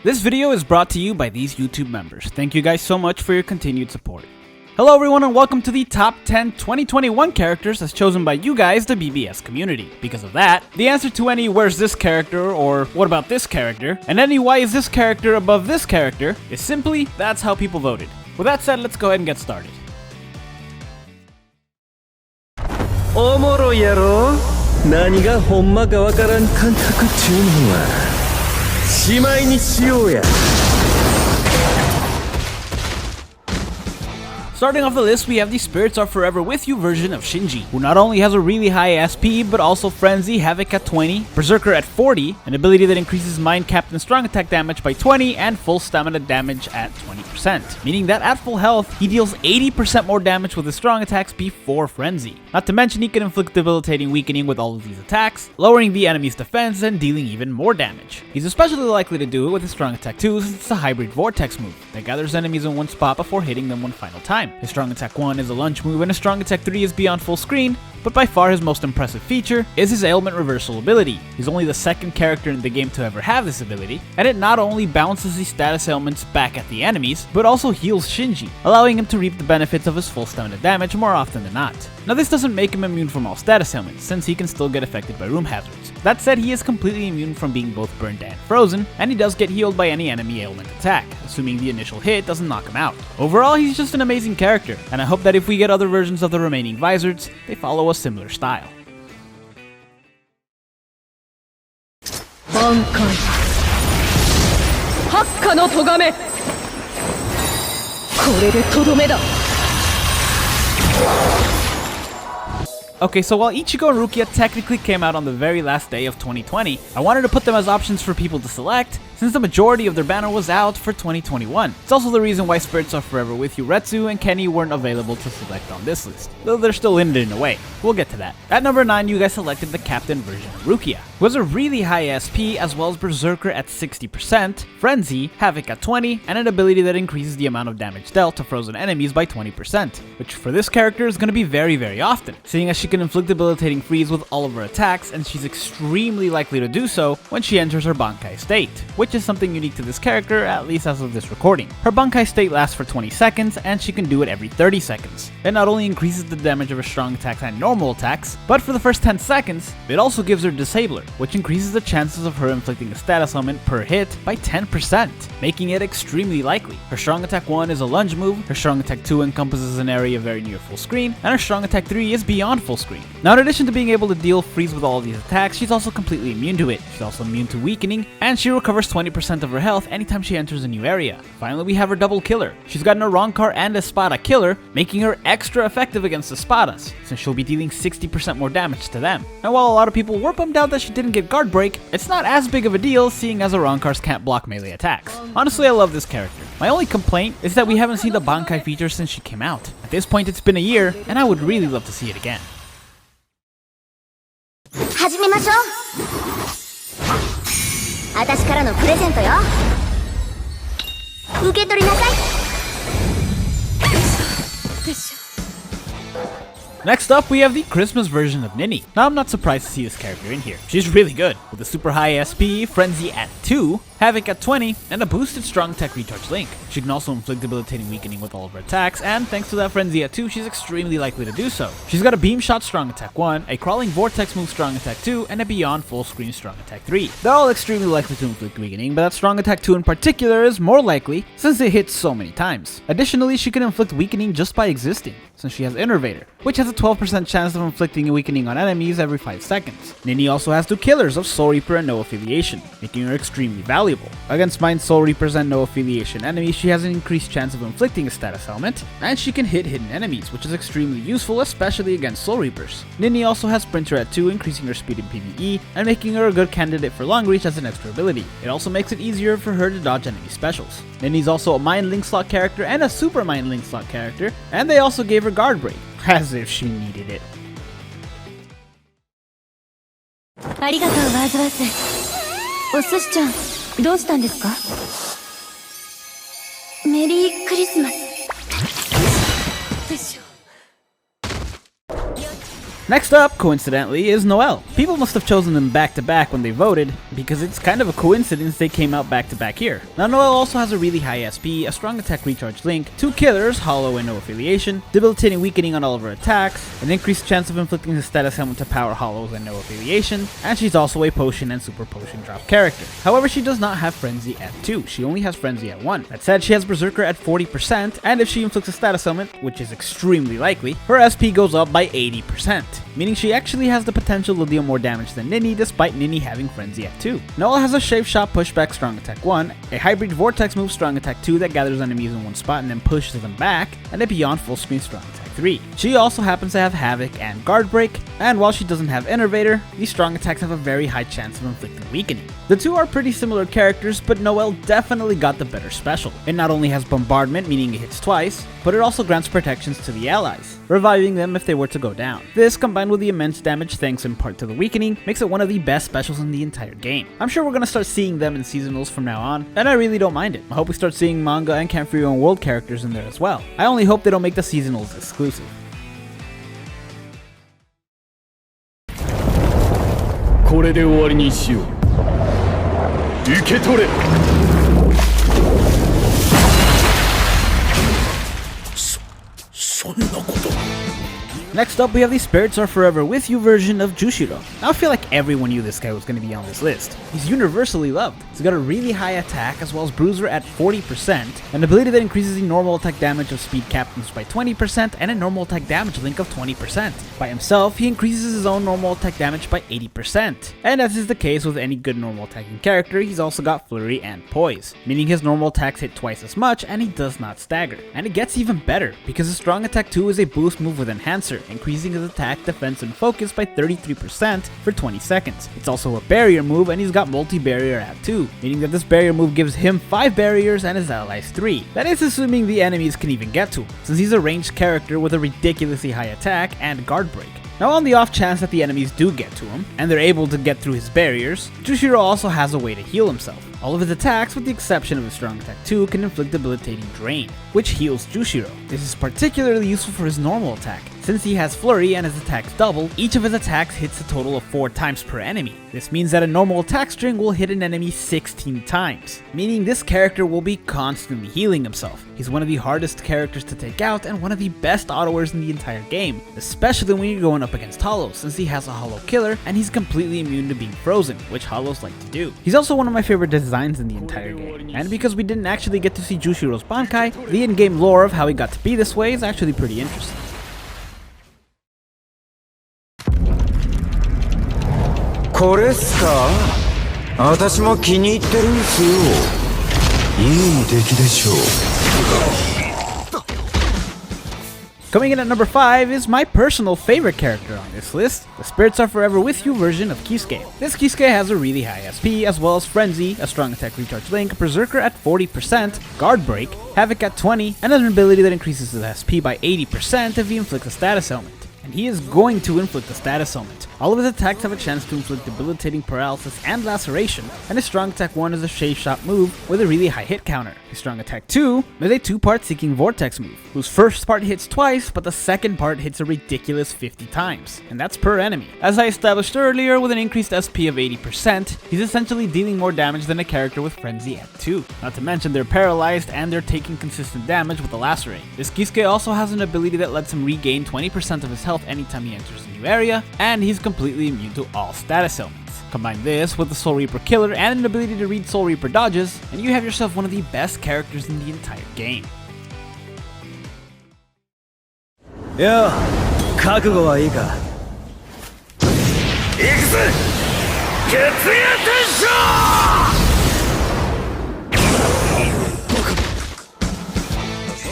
This video is brought to you by these YouTube members. Thank you guys so much for your continued support. Hello everyone and welcome to the top 10 2021 characters as chosen by you guys, the BBS community. Because of that, the answer to any where's this character or what about this character, and any why is this character above this character, is simply that's how people voted. With that said, let's go ahead and get started. おもろいやろ何がほんまかわからん感覚っちゅうのはしまいにしようや Starting off the list, we have the Spirits Are Forever With You version of Shinji, who not only has a really high SP, but also Frenzy, Havoc at 20, Berserker at 40, an ability that increases Mind Capped and Strong Attack damage by 20, and full stamina damage at 20%, meaning that at full health, he deals 80% more damage with his strong attacks before Frenzy. Not to mention he can inflict debilitating weakening with all of these attacks, lowering the enemy's defense and dealing even more damage. He's especially likely to do it with his Strong Attack 2 since it's a hybrid vortex move that gathers enemies in one spot before hitting them one final time. His Strong Attack 1 is a lunge move and his Strong Attack 3 is beyond full screen, but by far his most impressive feature is his ailment reversal ability. He's only the second character in the game to ever have this ability, and it not only bounces the status ailments back at the enemies, but also heals Shinji, allowing him to reap the benefits of his full stamina damage more often than not. Now this doesn't make him immune from all status ailments, since he can still get affected by room hazards. That said, he is completely immune from being both burned and frozen, and he does get healed by any enemy ailment attack, assuming the initial hit doesn't knock him out. Overall, he's just an amazing character, and I hope that if we get other versions of the remaining Vizards, they follow a similar style. 挽回八下の咎めこれでとどめだ Okay, so while Ichigo and Rukia technically came out on the very last day of 2020, I wanted to put them as options for people to select, since the majority of their banner was out for 2021. It's also the reason why Spirits Are Forever With You Retsu and Kenny weren't available to select on this list, though they're still in it in a way. We'll get to that. At number 9, you guys selected the Captain version of Rukia, who has a really high SP as well as Berserker at 60%, Frenzy, Havoc at 20, and an ability that increases the amount of damage dealt to frozen enemies by 20%, which for this character is going to be very often, seeing as she can inflict debilitating freeze with all of her attacks, and she's extremely likely to do so when she enters her Bankai state, which is something unique to this character, at least as of this recording. Her Bankai state lasts for 20 seconds, and she can do it every 30 seconds. It not only increases the damage of her strong attacks and normal attacks, but for the first 10 seconds, it also gives her Disabler, which increases the chances of her inflicting a status ailment per hit by 10%, making it extremely likely. Her Strong Attack 1 is a lunge move, her Strong Attack 2 encompasses an area very near full screen, and her Strong Attack 3 is beyond full screen. Now in addition to being able to deal freeze with all of these attacks, she's also completely immune to it. She's also immune to weakening, and she recovers 20% of her health anytime she enters a new area. Finally, we have her double killer. She's got an Arrancar and Espada killer, making her extra effective against Espadas, since she'll be dealing 60% more damage to them. And while a lot of people were bummed out that she didn't get guard break, it's not as big of a deal seeing as Arrancars can't block melee attacks. Honestly, I love this character. My only complaint is that we haven't seen the Bankai feature since she came out. At this point, it's been a year, and I would really love to see it again. 始めましょう私からのプレゼントよ受け取りなさい Next up, we have the Christmas version of Ninny. Now, I'm not surprised to see this character in here. She's really good, with a super high SP, Frenzy at 2, Havoc at 20, and a boosted Strong Attack Recharge Link. She can also inflict debilitating weakening with all of her attacks, and thanks to that Frenzy at 2, she's extremely likely to do so. She's got a Beam Shot Strong Attack 1, a Crawling Vortex move Strong Attack 2, and a Beyond Full Screen Strong Attack 3. They're all extremely likely to inflict weakening, but that Strong Attack 2 in particular is more likely since it hits so many times. Additionally, she can inflict weakening just by existing, since she has Innervator, which has a 12% chance of inflicting a weakening on enemies every 5 seconds. Ninny also has 2 killers of Soul Reaper and no affiliation, making her extremely valuable. Against Mind Soul Reapers and no affiliation enemies, she has an increased chance of inflicting a status ailment, and she can hit hidden enemies, which is extremely useful, especially against Soul Reapers. Ninny also has Sprinter at 2, increasing her speed in PvE, and making her a good candidate for Long Reach as an extra ability. It also makes it easier for her to dodge enemy specials. Ninny's also a Mind Link slot character and a Super Mind Link slot character, and they also gave her Guard Break, as if she needed it. ありがとうワーズワースお寿司ちゃんどうしたんですかメリークリスマスでしょ Next up, coincidentally, is Noel. People must have chosen them back to back when they voted, because it's kind of a coincidence they came out back to back here. Now Noel also has a really high SP, a strong attack recharge link, 2 killers, hollow and no affiliation, debilitating weakening on all of her attacks, an increased chance of inflicting the status helmet to power hollows and no affiliation, and she's also a potion and super potion drop character. However, she does not have frenzy at 2, she only has frenzy at 1. That said, she has berserker at 40%, and if she inflicts a status helmet, which is extremely likely, her SP goes up by 80%. Meaning she actually has the potential to deal more damage than Ninny, despite Ninny having frenzy at 2. Noel has a shape shot pushback strong attack 1, a hybrid vortex move strong attack 2 that gathers enemies in one spot and then pushes them back, and a beyond full screen strong attack 3. She also happens to have Havoc and Guard Break, and while she doesn't have Innervator, these strong attacks have a very high chance of inflicting weakening. The two are pretty similar characters, but Noel definitely got the better special. It not only has Bombardment, meaning it hits twice, but it also grants protections to the allies, reviving them if they were to go down. This, combined with the immense damage thanks in part to the weakening, makes it one of the best specials in the entire game. I'm sure we're gonna start seeing them in seasonals from now on, and I really don't mind it. I hope we start seeing manga and Camp for Your Own World characters in there as well. I only hope they don't make the seasonals exclusive. これで終わりにしよう。受け取れ。そんなこと。 Next up, we have the Spirits Are Forever With You version of Juchiro. Now I feel like everyone knew this guy was going to be on this list. He's universally loved. He's got a really high attack as well as Bruiser at 40%, an ability that increases the normal attack damage of speed captains by 20%, and a normal attack damage link of 20%. By himself, he increases his own normal attack damage by 80%. And as is the case with any good normal attacking character, he's also got Flurry and Poise, meaning his normal attacks hit twice as much and he does not stagger. And it gets even better, because his strong attack 2 is a boost move with Enhancer, increasing his attack, defense, and focus by 33% for 20 seconds. It's also a barrier move, and he's got multi-barrier at 2, meaning that this barrier move gives him 5 barriers and his allies 3. That is assuming the enemies can even get to him, since he's a ranged character with a ridiculously high attack and guard break. Now on the off chance that the enemies do get to him, and they're able to get through his barriers, Juchiro also has a way to heal himself. All of his attacks, with the exception of his strong attack 2, can inflict debilitating drain, which heals Juchiro. This is particularly useful for his normal attack. Since he has Flurry and his attacks double, each of his attacks hits a total of 4 times per enemy. This means that a normal attack string will hit an enemy 16 times, meaning this character will be constantly healing himself. He's one of the hardest characters to take out and one of the best autoers in the entire game, especially when you're going up against hollows, since he has a hollow killer and he's completely immune to being frozen, which hollows like to do. He's also one of my favorite designs in the entire game, and because we didn't actually get to see Jushiro's Bankai, the in-game lore of how he got to be this way is actually pretty interesting. これっすか？私も気に入ってるんすよ。いい出来でしょう。 Coming in at number 5 is my personal favorite character on this list, the Spirits Are Forever With You version of Kiske. This Kiske has a really high SP, as well as Frenzy, a strong attack recharge link, Berserker at 40%, Guard Break, Havoc at 20, and an ability that increases his SP by 80% if he inflicts a status element. And he is going to inflict the status element. All of his attacks have a chance to inflict debilitating paralysis and laceration, and his strong attack 1 is a shave shot move with a really high hit counter. His strong attack 2 is a 2-part seeking vortex move, whose first part hits twice, but the second part hits a ridiculous 50 times, and that's per enemy. As I established earlier, with an increased SP of 80%, he's essentially dealing more damage than a character with Frenzy at 2. Not to mention they're paralyzed and they're taking consistent damage with the lacerate. This Kiske also has an ability that lets him regain 20% of his health anytime he enters a new area, and he's completely immune to all status elements. Combine this with the Soul Reaper killer and an ability to read Soul Reaper dodges, and you have yourself one of the best characters in the entire game. いや、覚悟はいいか。行くぜ！決意転生！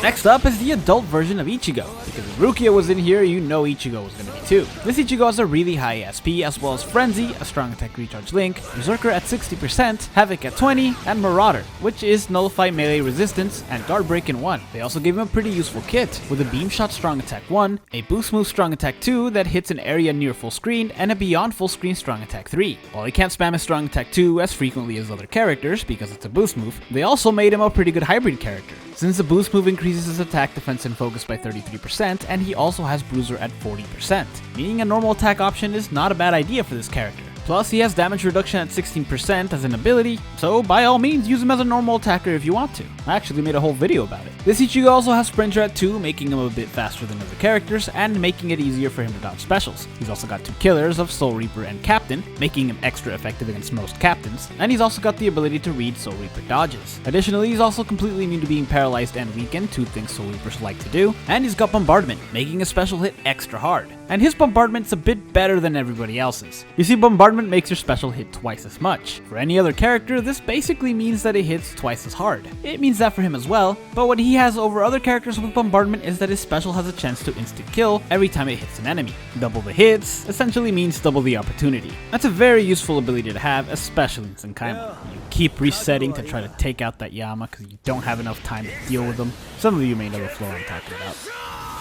Next up is the adult version of Ichigo. Because if Rukia was in here, you know Ichigo was going to be too. This Ichigo has a really high SP, as well as Frenzy, a strong attack recharge link, Berserker at 60%, Havoc at 20, and Marauder, which is nullify melee resistance and guard break in 1. They also gave him a pretty useful kit, with a beam shot strong attack 1, a boost move strong attack 2 that hits an area near full screen, and a beyond full screen strong attack 3. While he can't spam his strong attack 2 as frequently as other characters, because it's a boost move, they also made him a pretty good hybrid character. since the boost move increases his attack, defense, and focus by 33%, and he also has Bruiser at 40%, meaning a normal attack option is not a bad idea for this character. Plus, he has damage reduction at 16% as an ability, so by all means use him as a normal attacker if you want to. I actually made a whole video about it. This Ichigo also has Sprinter at 2, making him a bit faster than other characters, and making it easier for him to dodge specials. He's also got 2 killers of Soul Reaper and Captain, making him extra effective against most captains, and he's also got the ability to read Soul Reaper dodges. Additionally, he's also completely immune to being paralyzed and weakened, 2 things Soul Reapers like to do, and he's got Bombardment, making his special hit extra hard. And his Bombardment's a bit better than everybody else's. You see, Bombardment makes your special hit twice as much. For any other character, this basically means that it hits twice as hard. It means that for him as well, but what he has over other characters with Bombardment is that his special has a chance to instant kill every time it hits an enemy. Double the hits essentially means double the opportunity. That's a very useful ability to have, especially in Senkaima. You keep resetting to try to take out that Yama because you don't have enough time to deal with them. Some of you may know the flow I'm talking about.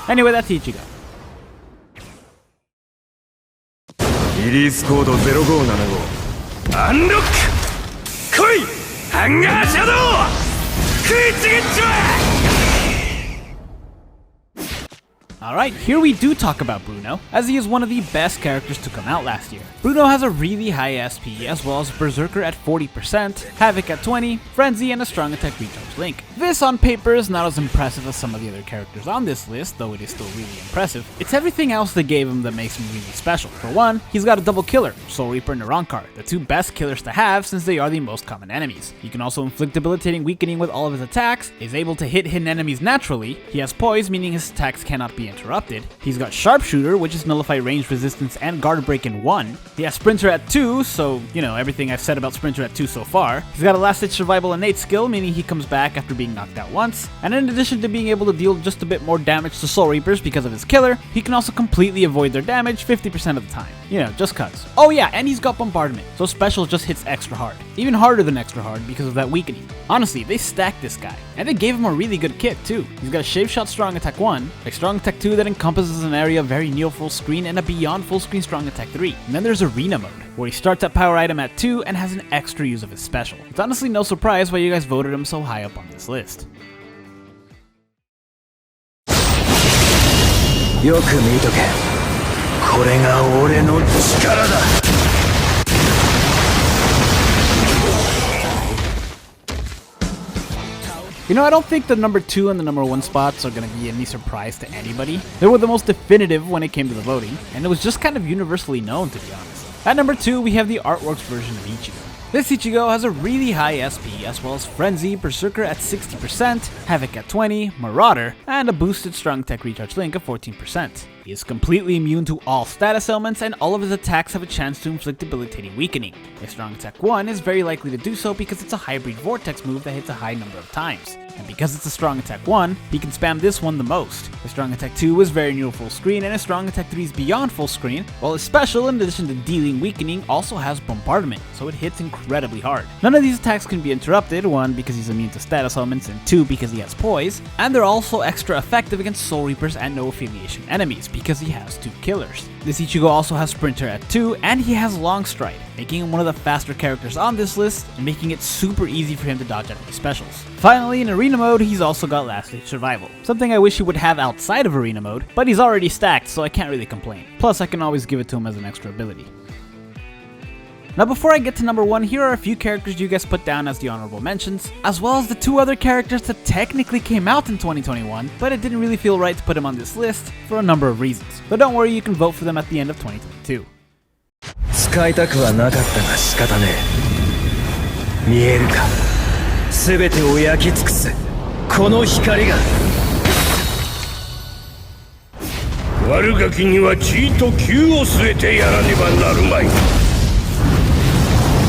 Anyway, that's Ichigo. リリースコード0575アンロック来いハンガーシャドウ食いちぎっちまえ Alright, here we do talk about Bruno, as he is one of the best characters to come out last year. Bruno has a really high SP, as well as Berserker at 40%, Havoc at 20%, Frenzy, and a strong attack recharge link. This on paper is not as impressive as some of the other characters on this list, though it is still really impressive. It's everything else they gave him that makes him really special. For one, he's got a double killer, Soul Reaper and Rankar, the 2 best killers to have since they are the most common enemies. He can also inflict debilitating weakening with all of his attacks, is able to hit hidden enemies naturally, he has Poise, meaning his attacks cannot be interrupted, he's got Sharpshooter, which is nullify range resistance and guard break in 1, he has Sprinter at 2, so, you know, everything I've said about Sprinter at 2 so far, he's got a last ditch survival innate skill, meaning he comes back after being knocked out once, and in addition to being able to deal just a bit more damage to Soul Reapers because of his killer, he can also completely avoid their damage 50% of the time. You know, just cuz. Oh yeah, and he's got Bombardment, so special just hits extra hard. Even harder than extra hard because of that weakening. Honestly, they stacked this guy, and they gave him a really good kit too. He's got a Shave Shot Strong Attack 1, a Strong Attack 2 that encompasses an area very near full screen, and a Beyond Full Screen Strong Attack 3. And then there's Arena Mode, where he starts at Power Item at 2 and has an extra use of his special. It's honestly no surprise why you guys voted him so high up on this list. よく見とけこれが俺の力だ You know, I don't think the number 2 and the number 1 spots are going to be any surprise to anybody. They were the most definitive when it came to the voting, and it was just kind of universally known, to be honest. At number 2, we have the Artworks version of Ichigo. This Ichigo has a really high SP, as well as Frenzy, Berserker at 60%, Havoc at 20%, Marauder, and a boosted Strong Attack Recharge Link of 14%. He is completely immune to all status elements, and all of his attacks have a chance to inflict debilitating weakening. His Strong Attack 1 is very likely to do so because it's a hybrid vortex move that hits a high number of times. And because it's a Strong Attack 1, he can spam this one the most. His Strong Attack 2 is very near full screen, and his Strong Attack 3 is beyond full screen, while his special, in addition to dealing weakening, also has Bombardment, so it hits incredibly hard. None of these attacks can be interrupted, 1 because he's immune to status elements, and 2 because he has Poise, and they're also extra effective against Soul Reapers and no affiliation enemies, because he has 2 killers. This Ichigo also has Sprinter at 2, and he has Long Stride, making him one of the faster characters on this list, and making it super easy for him to dodge enemy specials. Finally, in Arena Mode, he's also got Last Ditch Survival, something I wish he would have outside of Arena Mode, but he's already stacked, so I can't really complain. Plus, I can always give it to him as an extra ability. Now before I get to number 1, here are a few characters you guys put down as the honorable mentions, as well as the 2 other characters that technically came out in 2021, but it didn't really feel right to put them on this list for a number of reasons. But don't worry, you can vote for them at the end of 2022. 使いたくはなかったが仕方ねえ見えるか全てを焼き尽くすこの光が悪ガキには地位と急を据えてやらねばなるまい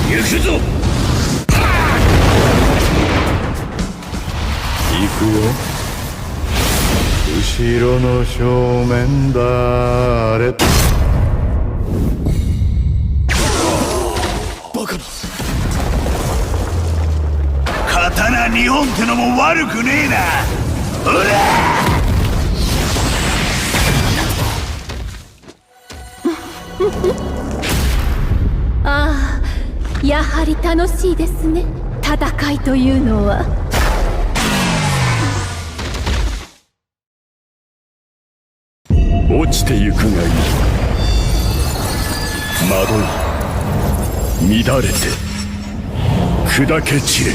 行くぞ行くよ後ろの正面だれバカな刀2本ってのも悪くねえなほらああ、やはり楽しいですね、戦いというのは。落ちてゆくがいい。惑い乱れて砕け散れ。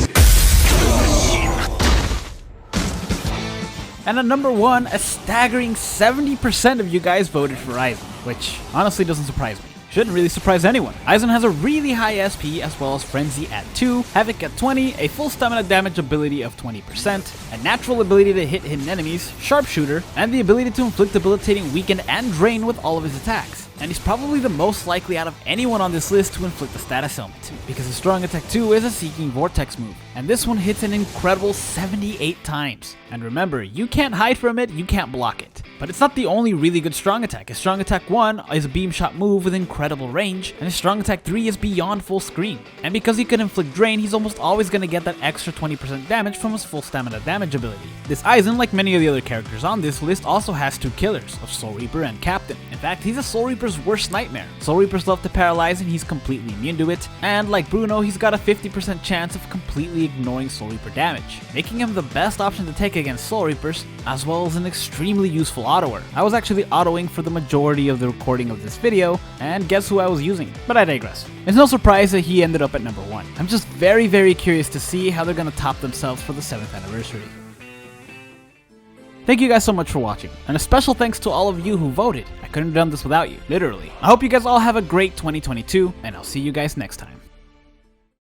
And at number 1, a staggering 70% of you guys voted for Aizen, which honestly doesn't surprise me. Shouldn't really surprise anyone. Aizen has a really high SP as well as Frenzy at 2, Havoc at 20, a full stamina damage ability of 20%, a natural ability to hit hidden enemies, Sharpshooter, and the ability to inflict debilitating weaken and drain with all of his attacks. And he's probably the most likely out of anyone on this list to inflict a status ailment, because his strong attack 2 is a Seeking Vortex move, and this one hits an incredible 78 times. And remember, you can't hide from it, you can't block it. But it's not the only really good strong attack. His strong attack 1 is a beam shot move with incredible range, and his strong attack 3 is beyond full screen. And because he can inflict drain, he's almost always going to get that extra 20% damage from his full stamina damage ability. This Aizen, like many of the other characters on this list, also has 2 killers, of Soul Reaper and Captain. In fact, he's a Soul Reaper's worst nightmare. Soul Reapers love to paralyze and he's completely immune to it, and like Bruno, he's got a 50% chance of completely ignoring Soul Reaper damage, making him the best option to take against Soul Reapers, as well as an extremely useful autoer. I was actually autoing for the majority of the recording of this video, and guess who I was using? But I digress. It's no surprise that he ended up at number 1. I'm just very curious to see how they're gonna top themselves for the 7th anniversary. Thank you guys so much for watching, and a special thanks to all of you who voted. I couldn't have done this without you, literally. I hope you guys all have a great 2022, and I'll see you guys next time.